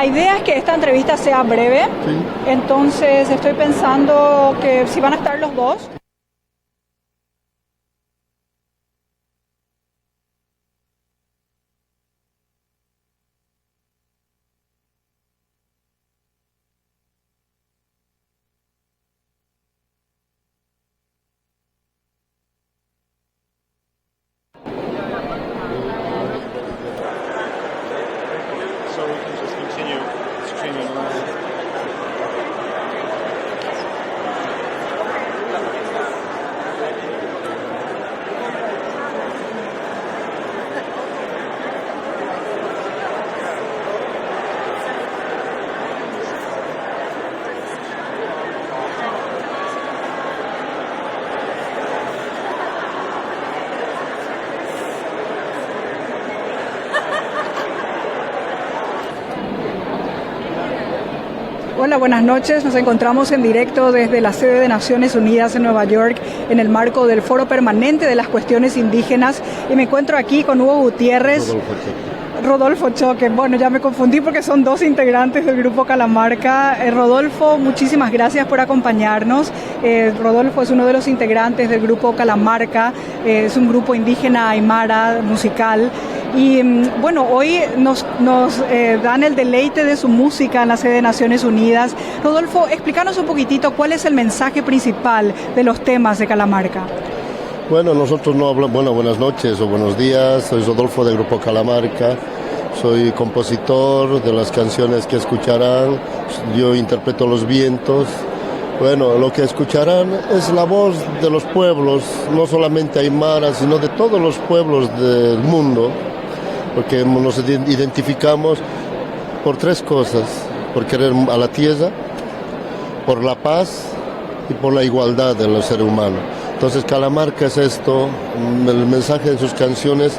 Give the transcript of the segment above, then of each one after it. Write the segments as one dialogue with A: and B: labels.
A: La idea es que esta entrevista sea breve,
B: Sí.
A: entonces estoy pensando que si van a estar los dos.
C: So we can just continue streaming live.
A: Hola, buenas noches. Nos encontramos en directo desde la sede de Naciones Unidas en Nueva York en el marco del Foro Permanente de las Cuestiones Indígenas y me encuentro aquí con Hugo Gutiérrez. Rodolfo Choque. Bueno, ya me confundí porque son dos integrantes del grupo K'ala Marka. Rodolfo, muchísimas gracias por acompañarnos. Rodolfo es uno de los integrantes del grupo K'ala Marka, es un grupo indígena Aymara musical. Y bueno, hoy nos dan el deleite de su música en la sede de Naciones Unidas. Rodolfo, explícanos un poquitito cuál es el mensaje principal de los temas de K'ala Marka.
B: Bueno, nosotros no hablamos, bueno, buenas noches o buenos días, soy Rodolfo del grupo K'ala Marka, soy compositor de las canciones que escucharán, yo interpreto los vientos. Bueno, lo que escucharán es la voz de los pueblos, no solamente Aymara, sino de todos los pueblos del mundo, porque nos identificamos por tres cosas: por querer a la tierra, por la paz y por la igualdad de los seres humanos. Entonces K'ala Marka es esto, el mensaje de sus canciones: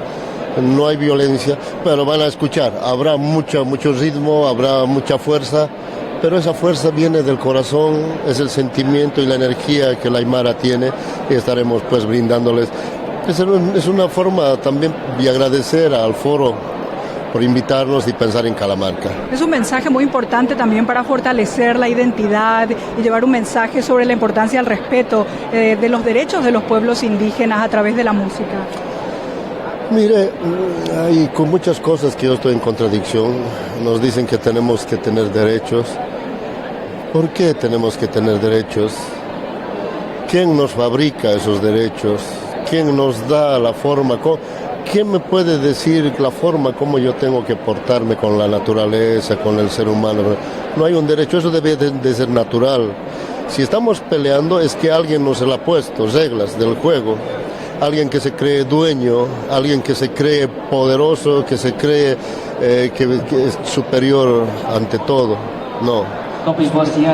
B: no hay violencia, pero van a escuchar, habrá mucho ritmo, habrá mucha fuerza, pero esa fuerza viene del corazón, es el sentimiento y la energía que la Aymara tiene, y estaremos pues brindándoles. Es una forma también de agradecer al foro por invitarnos y pensar en K'ala Marka.
A: Es un mensaje muy importante también para fortalecer la identidad y llevar un mensaje sobre la importancia del respeto de los derechos de los pueblos indígenas a través de la música.
B: Mire, hay con muchas cosas que yo estoy en contradicción. Nos dicen que tenemos que tener derechos. ¿Por qué tenemos que tener derechos? ¿Quién nos fabrica esos derechos? ¿Quién nos da la forma? ¿Quién me puede decir la forma como yo tengo que portarme con la naturaleza, con el ser humano? No hay un derecho, eso debe de ser natural. Si estamos peleando es que alguien nos lo ha puesto, reglas del juego. Alguien que se cree dueño, alguien que se cree poderoso, que se cree que es superior ante todo. No.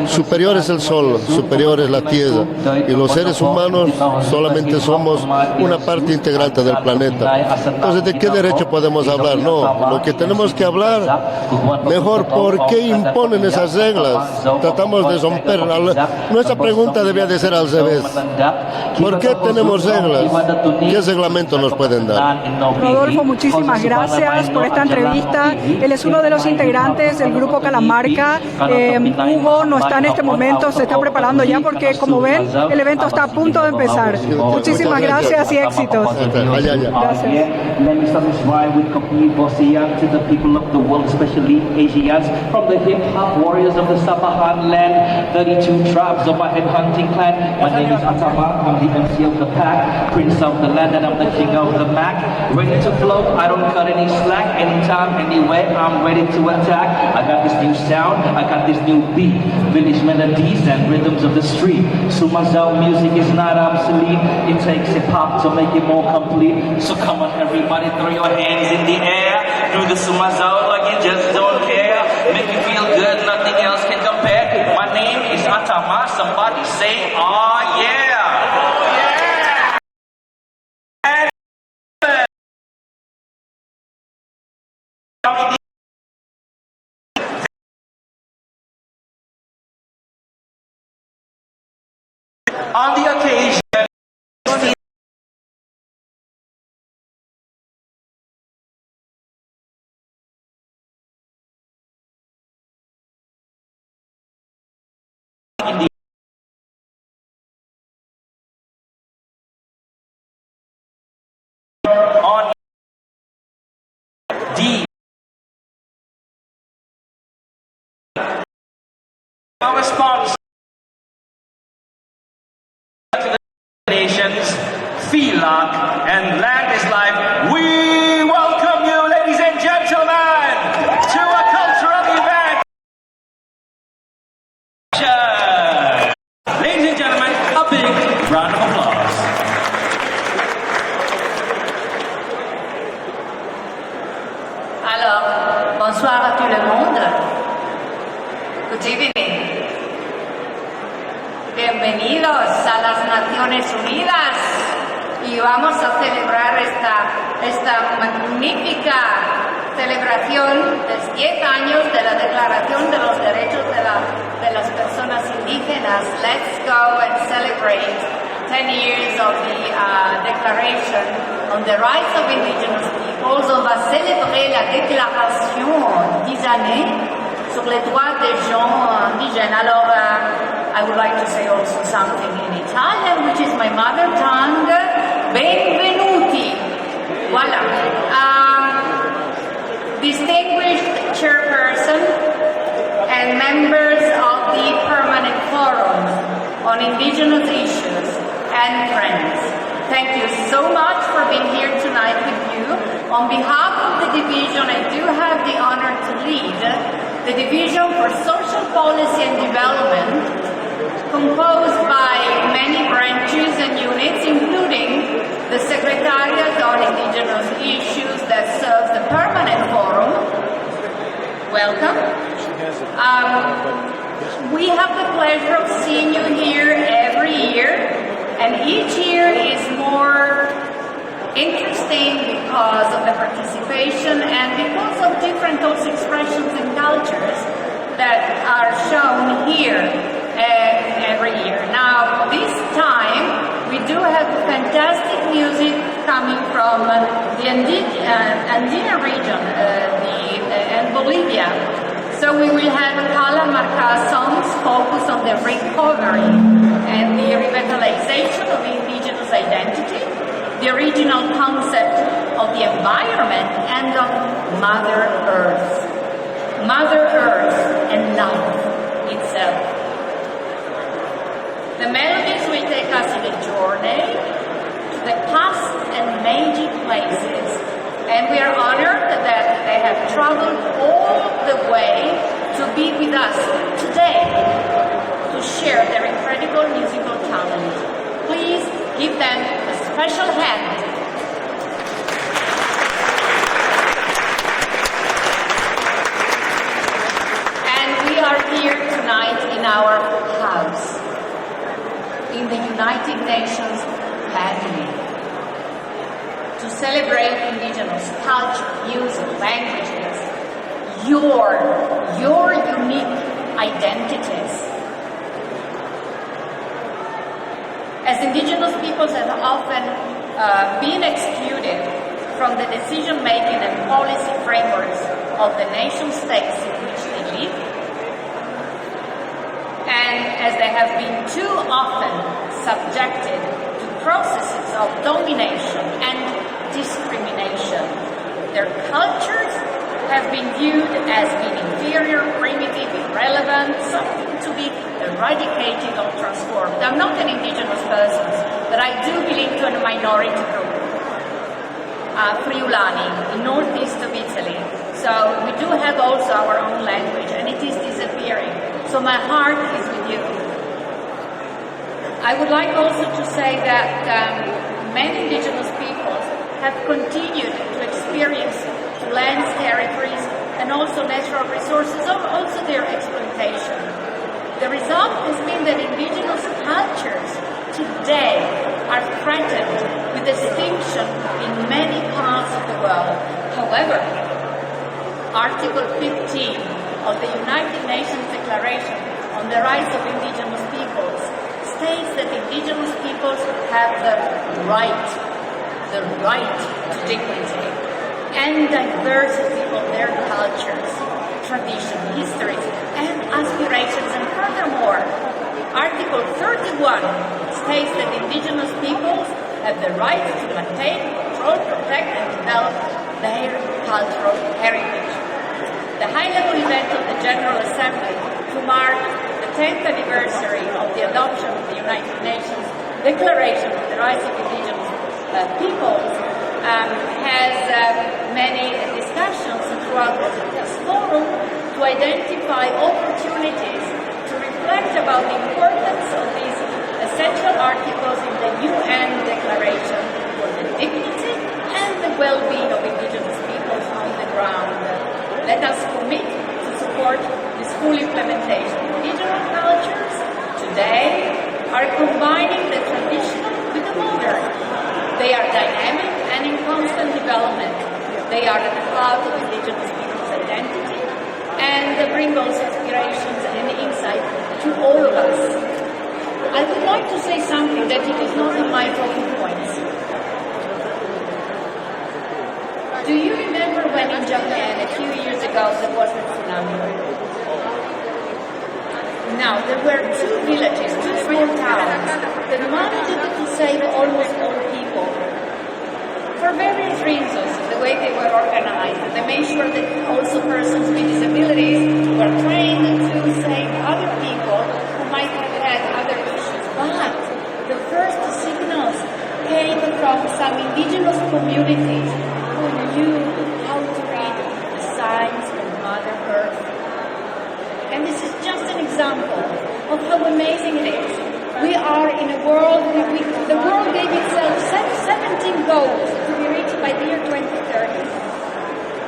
B: Superior es el sol, superior es la tierra, y los seres humanos solamente somos una parte integrante del planeta. Entonces, ¿de qué derecho podemos hablar? No, lo que tenemos que hablar, mejor, ¿por qué imponen esas reglas? Tratamos de romper. Nuestra pregunta debía de ser al revés. ¿Por qué tenemos reglas? ¿Qué reglamento nos pueden dar?
A: Rodolfo, muchísimas gracias por esta entrevista. Él es uno de los integrantes del grupo K'ala Marka. Hugo no está en este momento, se está preparando ya porque, como ven, el evento está a punto de empezar. Muchísimas gracias y éxitos. Gracias.
D: Village melodies and rhythms of the street. Sumazao music is not obsolete. It takes hip hop to make it more complete. So come on, everybody, throw your hands in the air. Do the Sumazao like you just don't care. Make you feel good, nothing else can compare. My name is Atama. Somebody say, oh yeah. On the occasion, Our sponsor to the nations, FILAC and Land is Life. We welcome you, ladies and gentlemen, to a cultural event. Ladies and gentlemen, a big round of applause.
E: Alors, bonsoir à tout le monde. Good evening. Bienvenidos a las Naciones Unidas y vamos a celebrar esta magnífica celebración de los 10 años de la Declaración de los Derechos de las Personas Indígenas. Let's go and celebrate 10 years of the Declaration on the Rights of Indigenous Peoples. On va célébrer la déclaration 10 années sur les droits des gens indigènes. Alors, I would like to say also something in Italian, which is my mother tongue. Benvenuti. Voilà. Distinguished chairperson and members of the Permanent Forum on Indigenous Issues and friends. Thank you so much for being here tonight with you. On behalf of the division, I do have the honor to lead the Division for Social Policy and Development, composed by many branches and units, including the Secretariat on Indigenous Issues that serves the Permanent Forum. Welcome. We have the pleasure of seeing you here every year, and each year is more interesting because of the participation and because of different those expressions and cultures that are shown here every year. Now, this time, we do have fantastic music coming from the Andina region and Bolivia. So we will have K'ala Marka songs focused on the recovery and the revitalization of indigenous identity, the original concept of the environment and of Mother Earth. Mother Earth and life itself. The melodies will take us on a journey to the past and magic places, and we are honored that they have traveled all the way to be with us today to share their incredible musical talent. Please give them a special hand. And we are here tonight in our house, in the United Nations family, to celebrate indigenous culture, music, languages, your unique identities. As indigenous peoples have often been excluded from the decision-making and policy frameworks of the nation-states in which they live, and as they have been too often subjected to processes of domination and discrimination, their cultures have been viewed as being inferior, primitive, irrelevant, something to be eradicated or transformed. I'm not an indigenous person, but I do belong to a minority group, Friulani, in northeast of Italy. So we do have also our own language, and it is disappearing. So my heart is with you. I would like also to say that many indigenous peoples have continued to experience lands, territories, and also natural resources, also their exploitation. The result has been that indigenous cultures today are threatened with extinction in many parts of the world. However, Article 15 of the United Nations Declaration on the Rights of Indigenous Peoples states that indigenous peoples have the right to dignity and diversity of their cultures, traditions, histories, and aspirations. And furthermore, Article 31 states that indigenous peoples have the right to maintain, control, protect, and develop their cultural heritage. The high-level event of the General Assembly to mark the 10th anniversary of the adoption of the United Nations Declaration of the Rights of Indigenous Peoples, has many discussions throughout this forum to identify opportunities to reflect about the importance of these essential articles in the UN Declaration for the dignity and the well-being of indigenous peoples on the ground. Let us commit to support this full implementation. Indigenous cultures today are combining the traditional with the modern. They are dynamic and in constant development. They are at the heart of indigenous people's identity and bring also inspirations and insight to all of us. I would like to say something that it is not in my talking points. Do you remember when in Japan a few years ago there was a tsunami? Now, there were two villages, two small towns, that managed to save almost all people. For various reasons, the way they were organized, they made sure that also persons with disabilities were trained to save other people who might have had other issues. But the first signals came from some indigenous communities who knew how to read the signs of Mother Earth. And this is just an example of how amazing it is. We are in a world where the world gave itself 17 goals to be reached by the year 2030.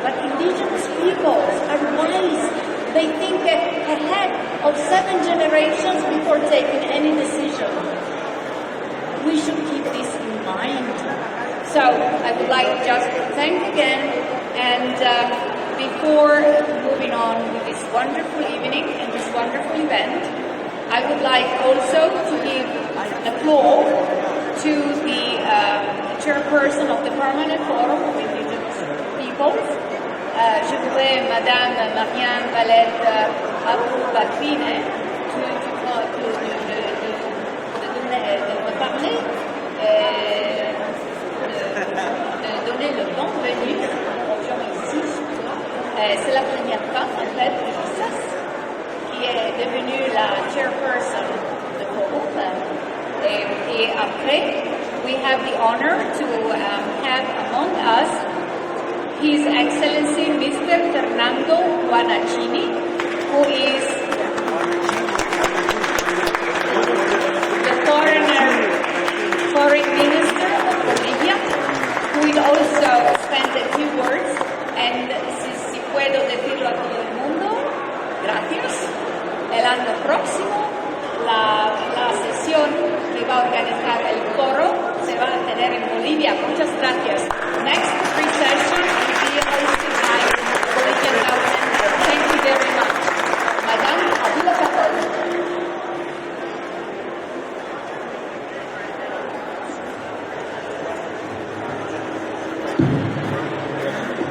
E: But indigenous peoples are wise. They think ahead of 7 generations before taking any decision. We should keep this in mind. So I would like just to thank again, and before moving on with this wonderful evening and this wonderful event, I would like also to give applause to the chairperson of the Permanent Forum of Indigenous Peoples. Je voudrais Madame Marianne Valette Abou-Bakrine de parler, de donner le bienvenu aux gens ici. C'est la première fois en fait que je sais qui est devenue la chairperson de forum. Et après, we have the honor to have among us His Excellency Mr. Fernando Guanacini, who is the foreign minister of Bolivia, who will also spend a few words, and si puedo decirlo a todo el mundo, gracias. El año próximo, la sesión que va a organizar el foro se va a tener en Bolivia. Muchas gracias. Next recession will be hosted by Bolivian government. Thank you very much. Madame Abdullah.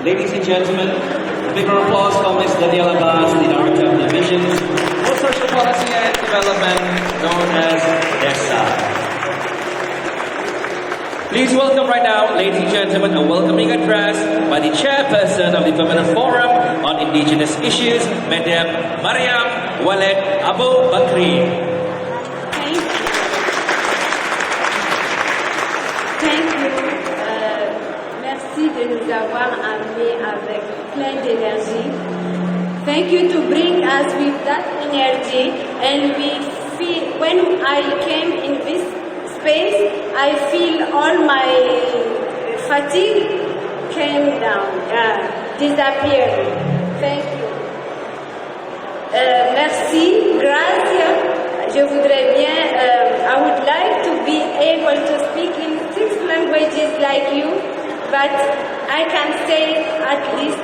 F: Ladies and gentlemen, a big round of applause for Ms. Daniela Vaz, the Director of Divisions for Social Policy and Development, known as DESA. Please welcome right now, ladies and gentlemen, a welcoming address by the Chairperson of the Permanent Forum on Indigenous Issues, Madame Mariam Waled Abou-Bakri.
G: Thank you. Merci de nous avoir amenés avec plein d'énergie. Thank you to bring us with that energy, and we feel, when I came in this space, I feel all my fatigue came down, disappeared. Thank you. Merci, gracias. Je voudrais bien, I would like to be able to speak in 6 languages like you, but I can say at least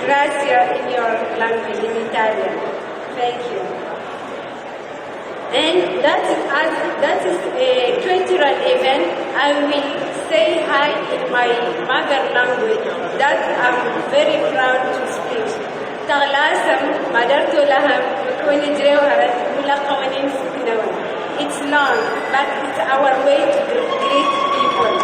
G: gracias in your language, in Italian. Thank you. And that is a cultural event. I will say hi in my mother language that I'm very proud to speak. Taglasam, Madartolaham, it's long, but it's our way to greet people.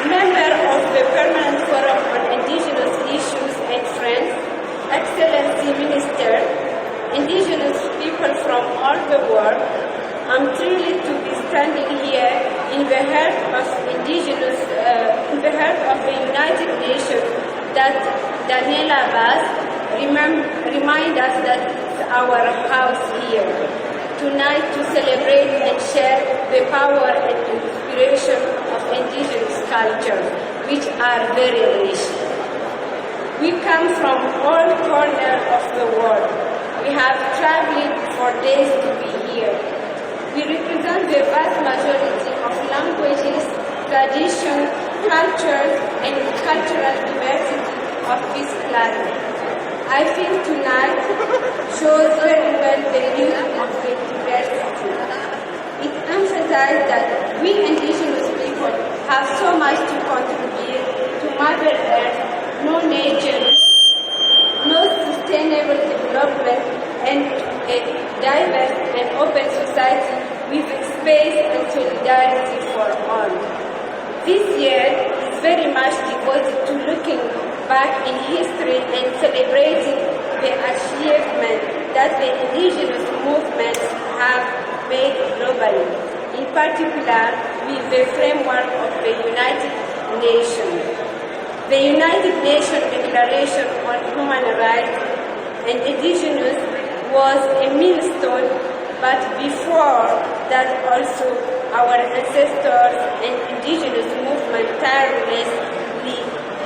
G: Member of the Permanent Forum on Indigenous Issues and friends, that Daniela Vaz remind us that it's our house here tonight to celebrate and share the power and inspiration of indigenous cultures, which are very rich. We come from all corners of the world. We have traveled for days to be here. We represent the vast majority of languages, traditions, cultures, and cultural diversity of this planet. I feel tonight shows very well the beauty of the diversity. It emphasizes that we indigenous people have so much to contribute to Mother Earth, no nature, no sustainable development, and a diverse and open society with space and solidarity for all. This year is very much devoted to looking back in history and celebrating the achievement that the indigenous movements have made globally, in particular with the framework of the United Nations. The United Nations Declaration on Human Rights and Indigenous was a milestone, but before that also our ancestors and indigenous movement tirelessly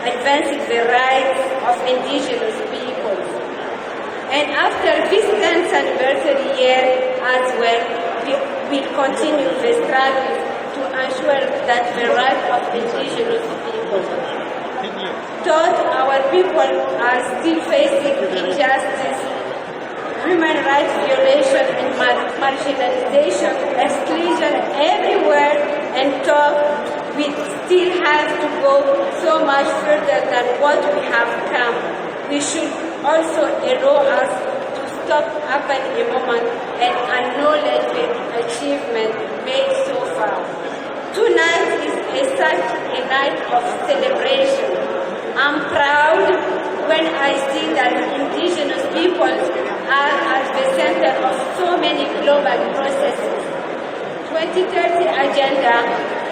G: advancing the rights of indigenous peoples. And after this 10th anniversary year as well, we will continue the struggle to ensure that the rights of indigenous people, though our people are still facing injustice, human rights violation and marginalization, exclusion everywhere, and thought we still have to go so much further than what we have come. We should also allow us to stop up in a moment and acknowledge the achievement made so far. Tonight is such a night of celebration. I'm proud when I see that indigenous peoples are at the center of so many global processes. 2030 Agenda,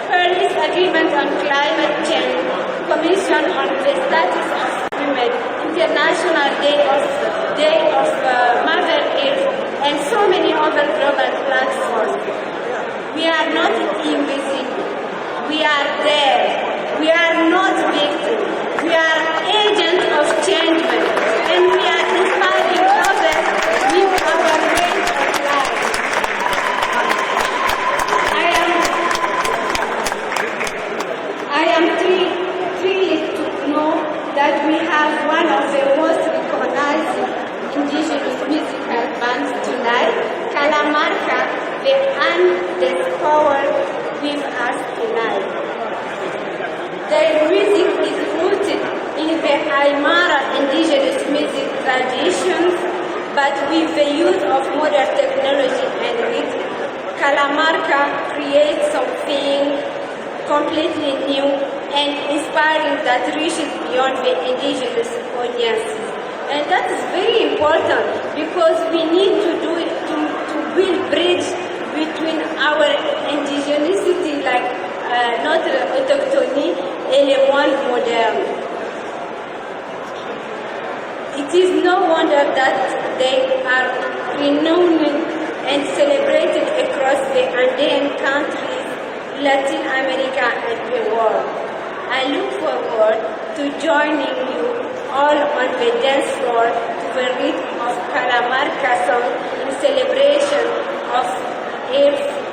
G: Paris Agreement on Climate Change, Commission on the Status of Women, International Day of Mother Earth, and so many other global platforms. We are not invisible. We are there. We are not victims. We are agents of change, and we are inspiring others with our way of life. I am thrilled to know that we have one of the most recognized indigenous musical bands tonight, K'ala Marka, the undiscovered with us tonight. Their music is rooted in the Aymara indigenous music traditions, but with the use of modern technology and rhythm. K'ala Marka creates something completely new and inspiring that reaches beyond the indigenous audiences. And that is very important because we need to do it to build bridge between our indigeneity, like notre autochtonie, and le monde moderne. It is no wonder that they are renowned and celebrated across the Andean countries, Latin America, and the world. I look forward to joining you all on the dance floor to the rhythm of K'ala Marka song in celebration of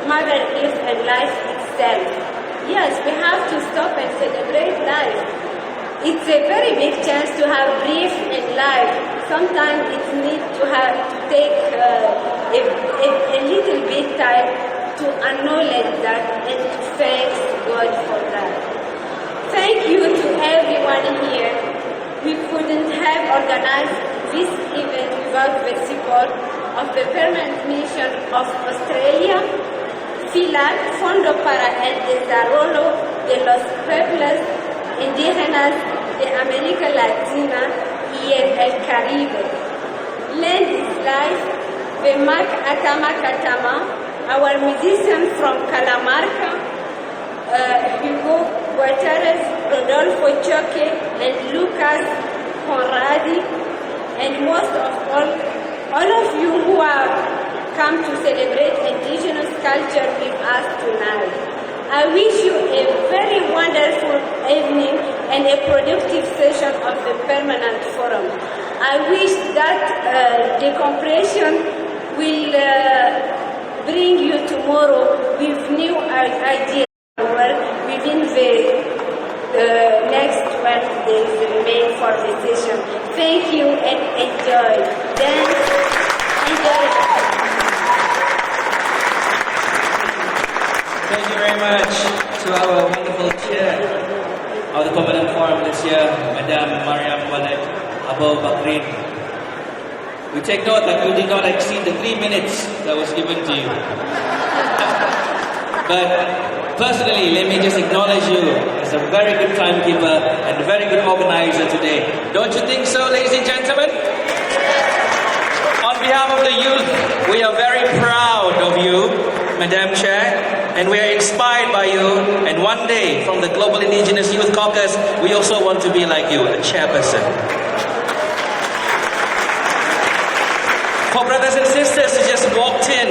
G: Mother Earth and life itself. Yes, we have to stop and celebrate life. It's a very big chance to have brief and life. Sometimes it needs to take a little bit time to acknowledge that and to thank God for that. Thank you to everyone here. We couldn't have organized this event without the support of the Permanent Mission of Australia, FILAC, Fondo para el Desarrollo de los Pueblos Indígenas de América Latina y el Caribe. Land is Life, the Mark Atama Katama, our musicians from K'ala Marka, Hugo Guterres, Rodolfo Choque, and Lucas celebrate indigenous culture with us tonight. I wish you a very wonderful evening and a productive session of the Permanent Forum. I wish that the compression will bring you tomorrow with new ideas within the next 12 days remain for the session. Thank you and enjoy. Dance, enjoy.
F: Thank you very much to our wonderful chair of the Permanent Forum this year, Madame Mariam Walid Abou Bakrin. We take note that you did not exceed the 3 minutes that was given to you. But personally, let me just acknowledge you as a very good timekeeper and a very good organizer today. Don't you think so, ladies and gentlemen? On behalf of the youth, we are very proud of you, Madam Chair, and we are inspired by you. And one day, from the Global Indigenous Youth Caucus, we also want to be like you, a chairperson. For brothers and sisters who just walked in,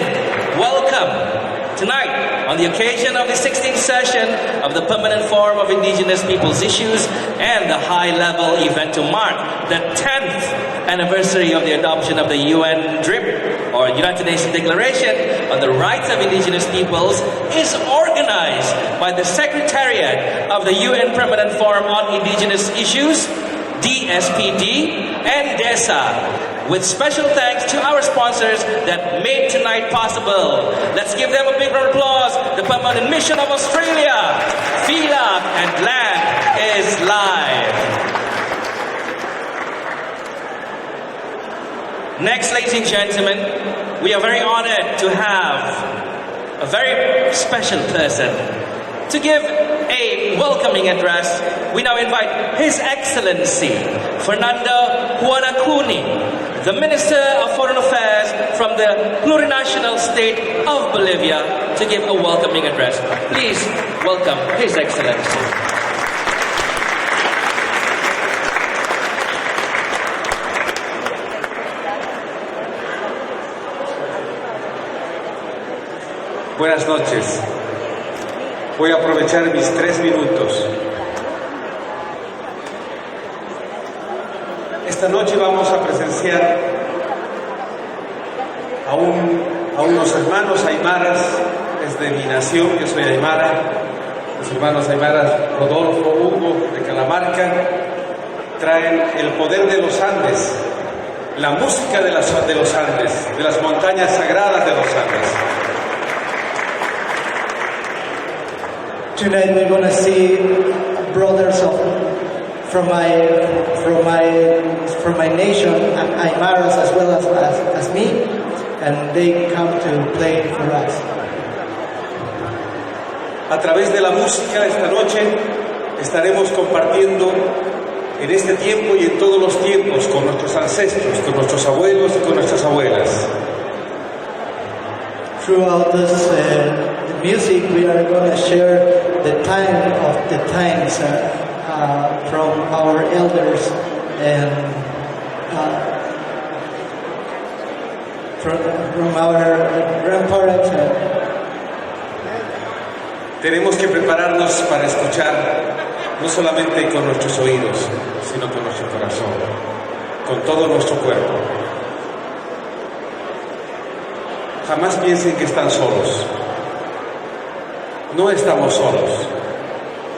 F: welcome. Tonight, on the occasion of the 16th session of the Permanent Forum of Indigenous Peoples Issues and the high-level event to mark the 10th anniversary of the adoption of the UN DRIP, or United Nations Declaration on the Rights of Indigenous Peoples, is organized by the Secretariat of the UN Permanent Forum on Indigenous Issues, DSPD, and DESA, with special thanks to our sponsors that made tonight possible. Let's give them a big round of applause. The Permanent Mission of Australia, FILA, and Land is live. Next, ladies and gentlemen, we are very honored to have a very special person to give a welcoming address. We now invite His Excellency Fernando Huanacuni, the Minister of Foreign Affairs from the plurinational state of Bolivia, to give a welcoming address. Please welcome His Excellency.
H: Buenas noches. Voy a aprovechar mis 3 minutos. Esta noche vamos a presenciar a unos hermanos aymaras desde mi nación. Yo soy aymara. Los hermanos aymaras Rodolfo, Hugo de K'ala Marka traen el poder de los Andes, la música de los Andes, de las montañas sagradas de los Andes.
I: Tonight we're going to see brothers from my nation, Aymaras, as well as me, and they come to play for us.
H: A través de la música esta noche estaremos compartiendo en este tiempo y en todos los tiempos con nuestros ancestros, con nuestros abuelos y con nuestras abuelas.
I: Throughout this music, we are going to share the time of the times from our elders and from our grandparents.
H: Tenemos que prepararnos para escuchar no solamente con nuestros oídos, sino con nuestro corazón, con todo nuestro cuerpo. Jamás piensen que están solos. No estamos solos,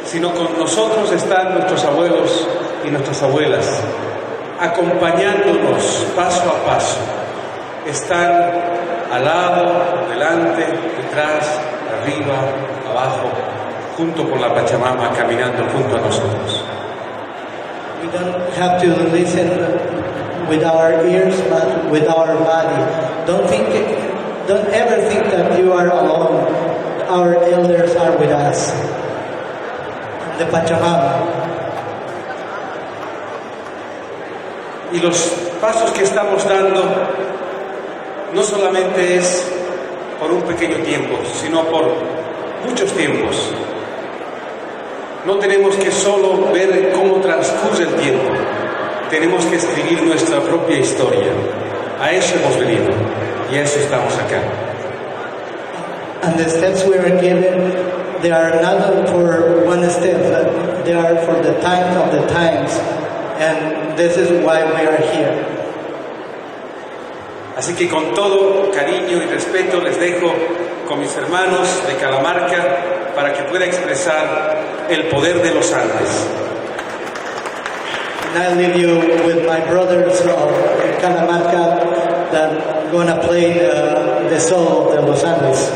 H: sino con nosotros están nuestros abuelos y nuestras abuelas, acompañándonos paso a paso. Están al lado, delante, detrás, arriba, abajo, junto con la Pachamama, caminando junto a nosotros.
I: We don't have to listen with our ears, but with our body. Don't ever think that you are alone. Our elders are with us. The Pachamama.
H: Y los pasos que estamos dando no solamente es por un pequeño tiempo, sino por muchos tiempos. No tenemos que solo ver cómo transcurre el tiempo, tenemos que escribir nuestra propia historia. A eso hemos venido y a eso estamos acá.
I: And the steps we are given, they are not for one step, but they are for the times of the times. And this is why we are here.
H: Así que con todo cariño y respeto les dejo con mis hermanos de K'ala Marka para que pueda expresar el poder de los Andes.
I: And I leave you with my brothers of K'ala Marka that are going to play the soul of the Los Andes.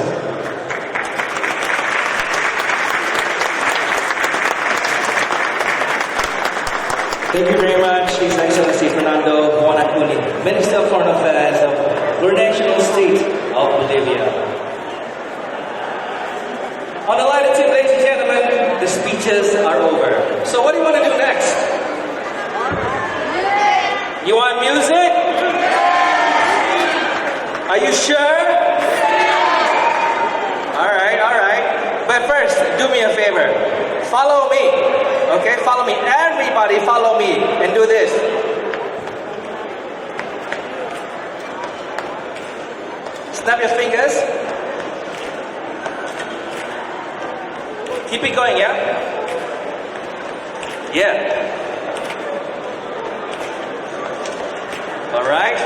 F: Thank you very much, His Excellency Fernando Buonacuni, Minister of Foreign Affairs of the national state of Bolivia. On a lighter tip, ladies and gentlemen, the speeches are over. So what do you want to do next? You want music? Are you sure? All right. But first, do me a favor. Follow me. Okay, follow me. Everybody follow me and do this. Snap your fingers. Keep it going, yeah? Yeah. All right.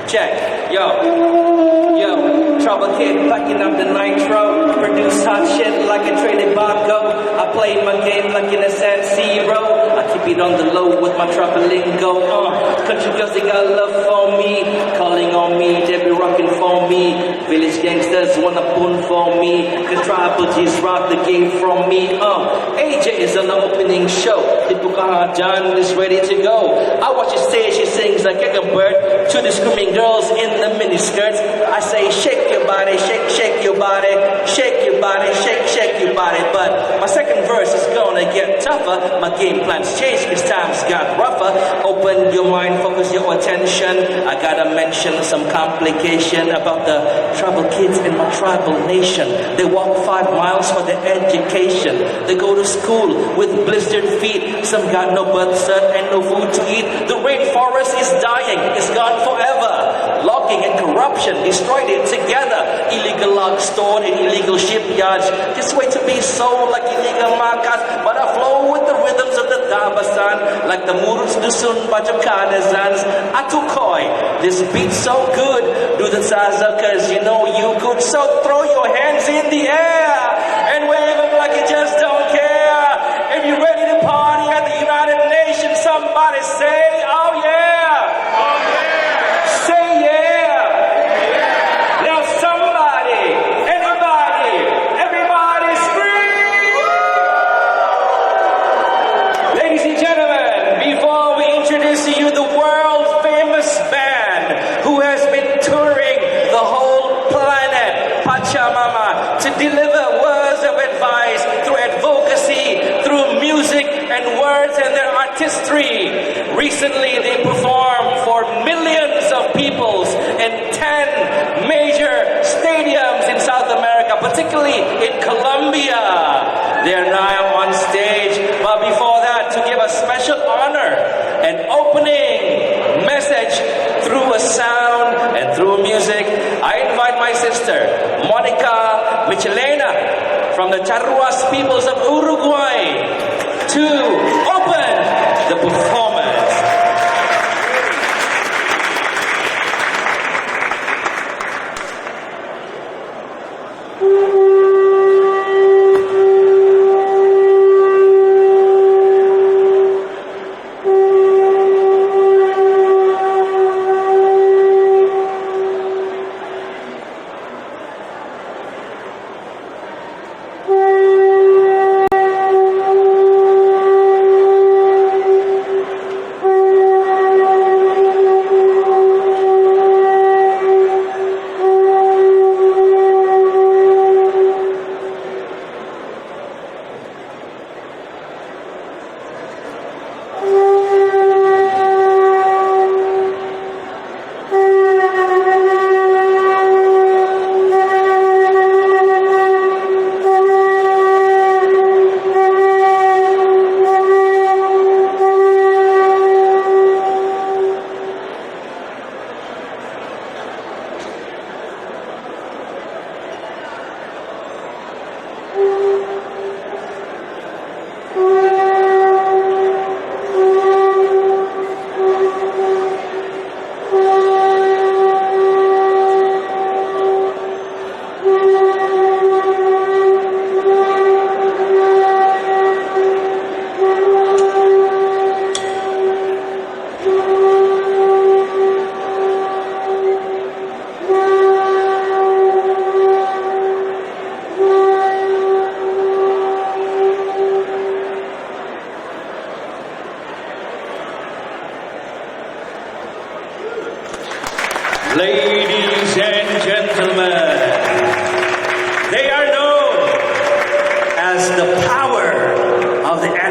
F: Check. Yo, trouble kid, packing up the nitro. Produce hot shit like a traded bongo. I play my game like in a San Siro. I keep it on the low with my trouble lingo. Country girls, they got love for me. Calling on me, they be rocking for me. Village gangsters wanna pull for me. Cause tribal G's rob the game from me. AJ is on the opening show. Tipukaha John is ready to go. I watch his stage, he sings like a bird to the screaming girls in the miniskirts. I say, shake your body, shake your body, shake your body, shake your body. But my second verse is gonna get tougher. My game plans change cause times got rougher. Open your mind, focus your attention. I gotta mention some complication about the tribal kids in my tribal nation. They walk 5 miles for their education. They go to school with blistered feet. Some got no birth cert and no food to eat. The rainforest is dying, it's gone forever. Logging and corruption destroyed it together. Illegal logs stored in illegal shipyards. Just wait to be sold like illegal markas. But I flow with the rhythms of the Dabasan, like the Muruts Dusun Bajakanazans. Atukoi, this beat's so good. Do the Zaza cause you know you could. So throw your hands in the air and wave them like you just don't care. If you're ready to party at the United Nations, somebody say, oh yeah. Say yeah. Now somebody, everybody scream. Ladies and gentlemen, before we introduce to you the world famous band who has been touring the whole planet, Pachamama, to deliver words of advice through advocacy, through music and words and their artistry. Recently they performed for millions of people in 10 major stadiums in South America, particularly in Colombia. They're now on stage, but before that, to give a special honor, an opening message through a sound and through music, I invite my sister, Monica Michelena, from the Charruas peoples of Uruguay, to open the performance.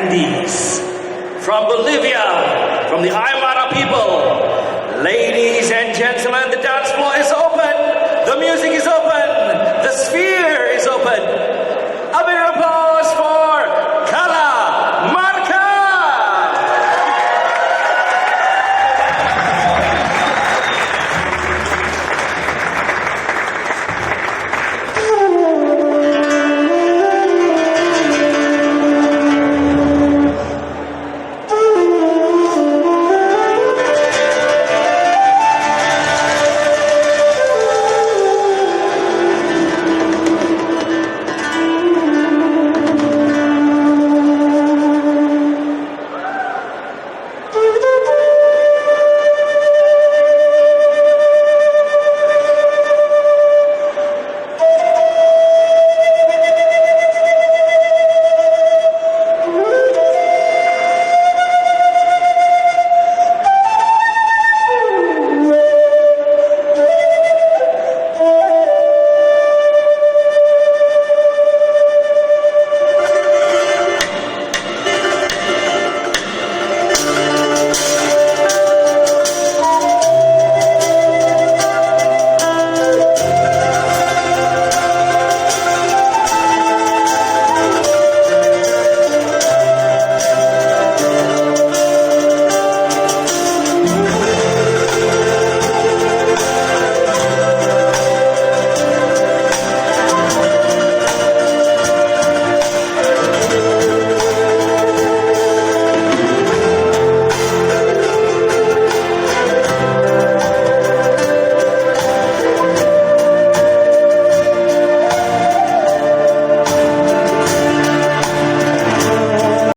F: Andes, from Bolivia, from the Aymara people. Ladies and gentlemen, the dance floor is open. The music is open.